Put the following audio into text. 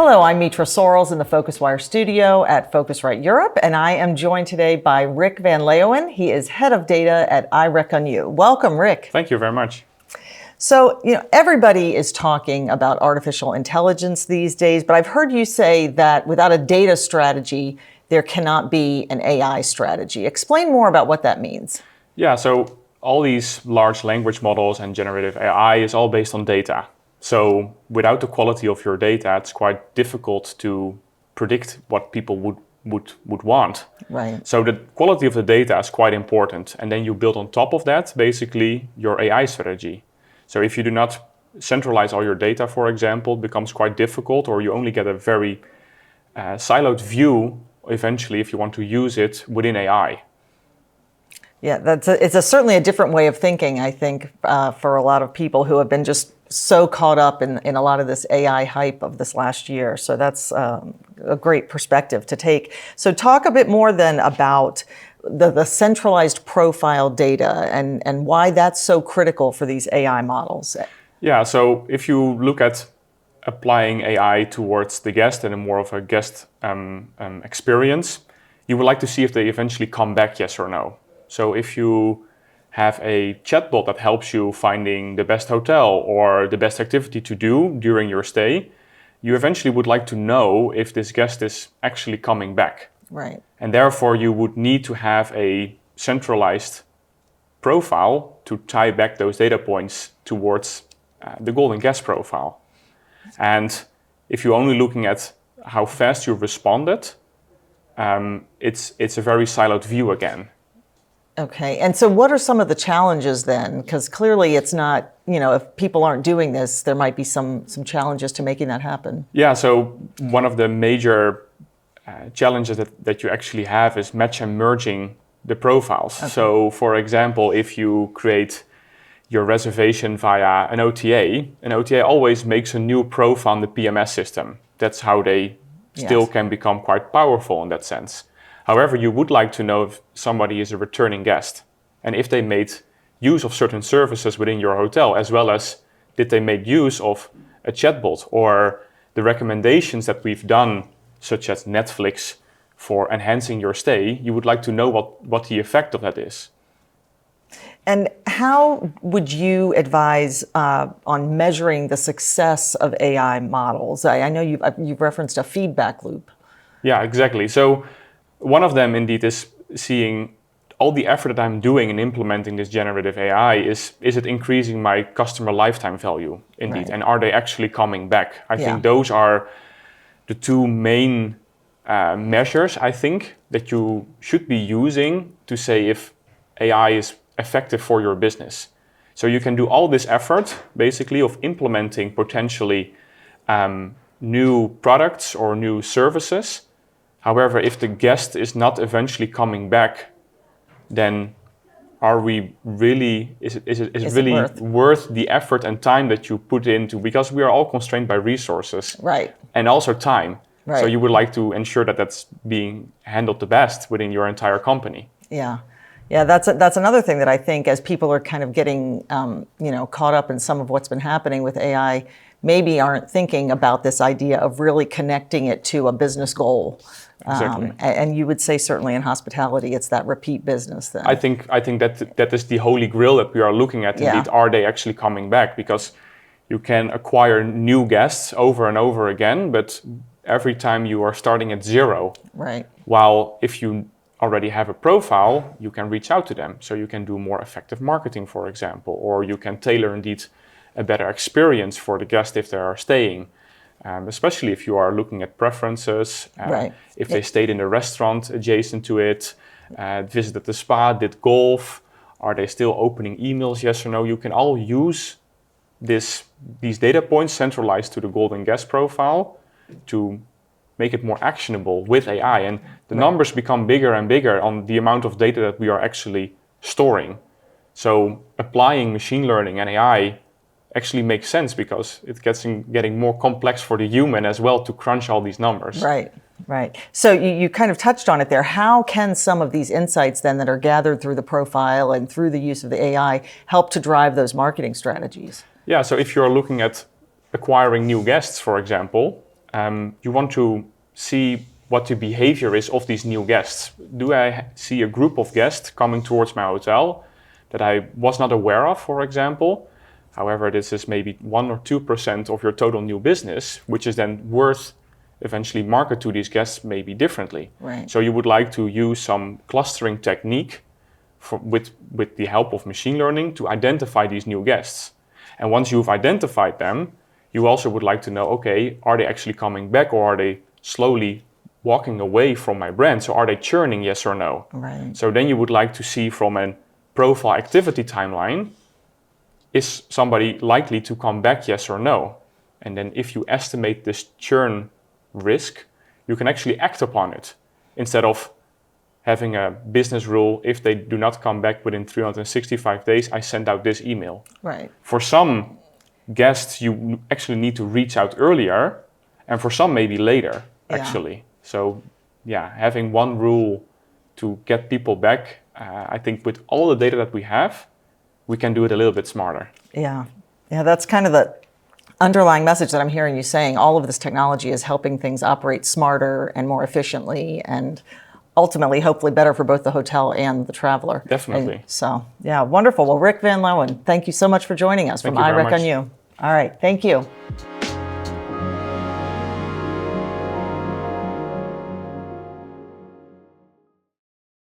Hello, I'm Mitra Sorrells in the PhocusWire studio at Phocuswright Europe, and I am joined today by Rik van Leeuwen. He is head of data at IReckonu. Welcome, Rik. Thank you very much. So, everybody is talking about artificial intelligence these days, but I've heard you say that without a data strategy, there cannot be an AI strategy. Explain more about what that means. Yeah, so all these large language models and generative AI is all based on data. So without the quality of your data, it's quite difficult to predict what people would want. Right. So the quality of the data is quite important. And then you build on top of that, basically, your AI strategy. So if you do not centralize all your data, for example, it becomes quite difficult, or you only get a very siloed view eventually if you want to use it within AI. Yeah, it's certainly a different way of thinking, I think, for a lot of people who have been just so caught up in a lot of this AI hype of this last year. So that's a great perspective to take. So talk a bit more then about the centralized profile data and why that's so critical for these AI models. Yeah, so if you look at applying AI towards the guest and a more of a guest experience, you would like to see if they eventually come back, yes or no. So if you have a chatbot that helps you finding the best hotel or the best activity to do during your stay, you eventually would like to know if this guest is actually coming back. Right. And therefore you would need to have a centralized profile to tie back those data points towards the golden guest profile. And if you're only looking at how fast you responded, it's a very siloed view again. Okay, and so what are some of the challenges then? Because clearly it's not, if people aren't doing this, there might be some challenges to making that happen. Yeah, so one of the major challenges that you actually have is match and merging the profiles. Okay. So for example, if you create your reservation via an OTA always makes a new profile in the PMS system. That's how they still can become quite powerful in that sense. However, you would like to know if somebody is a returning guest and if they made use of certain services within your hotel, as well as did they make use of a chatbot or the recommendations that we've done, such as Netflix, for enhancing your stay. You would like to know what the effect of that is. And how would you advise on measuring the success of AI models? I know you've referenced a feedback loop. Yeah, exactly. So one of them indeed is seeing all the effort that I'm doing in implementing this generative AI, is it increasing my customer lifetime value indeed? Right. And are they actually coming back? I think those are the two main measures, I think, that you should be using to say if AI is effective for your business. So you can do all this effort basically of implementing potentially new products or new services. However, if the guest is not eventually coming back, then are we really, is it really worth the effort and time that you put into, because we are all constrained by resources. Right. And also time. Right. So you would like to ensure that that's being handled the best within your entire company. Yeah. Yeah, that's another thing that I think, as people are kind of getting caught up in some of what's been happening with AI, maybe aren't thinking about this idea of really connecting it to a business goal. Exactly. And you would say certainly in hospitality, it's that repeat business then. I think that is the holy grail that we are looking at. Indeed, are they actually coming back? Because you can acquire new guests over and over again, but every time you are starting at zero. Right. While if you already have a profile, you can reach out to them. So you can do more effective marketing, for example, or you can tailor indeed a better experience for the guest if they are staying. Especially if you are looking at preferences, right. If they stayed in a restaurant adjacent to it, visited the spa, did golf, are they still opening emails, yes or no? You can all use these data points centralized to the golden guest profile to make it more actionable with AI. And the numbers become bigger and bigger on the amount of data that we are actually storing. So applying machine learning and AI actually makes sense, because it gets getting more complex for the human as well to crunch all these numbers. Right, right. So you kind of touched on it there. How can some of these insights then that are gathered through the profile and through the use of the AI help to drive those marketing strategies? Yeah, so if you're looking at acquiring new guests, for example, you want to see what the behavior is of these new guests. Do I see a group of guests coming towards my hotel that I was not aware of, for example? However, this is maybe 1 or 2% of your total new business, which is then worth eventually market to these guests maybe differently. Right. So you would like to use some clustering technique with the help of machine learning to identify these new guests. And once you've identified them, you also would like to know, okay, are they actually coming back, or are they slowly walking away from my brand? So are they churning, yes or no? Right. So then you would like to see from a profile activity timeline, is somebody likely to come back, yes or no? And then if you estimate this churn risk, you can actually act upon it instead of having a business rule: if they do not come back within 365 days, I send out this email. Right. For some guests, you actually need to reach out earlier, and for some maybe later, actually. So yeah, having one rule to get people back, I think with all the data that we have, we can do it a little bit smarter. Yeah. Yeah, that's kind of the underlying message that I'm hearing you saying. All of this technology is helping things operate smarter and more efficiently, and ultimately, hopefully, better for both the hotel and the traveler. Definitely. And so, yeah, wonderful. Well, Rik van Leeuwen, thank you so much for joining us from Thank you very much. IReckonu. All right, thank you.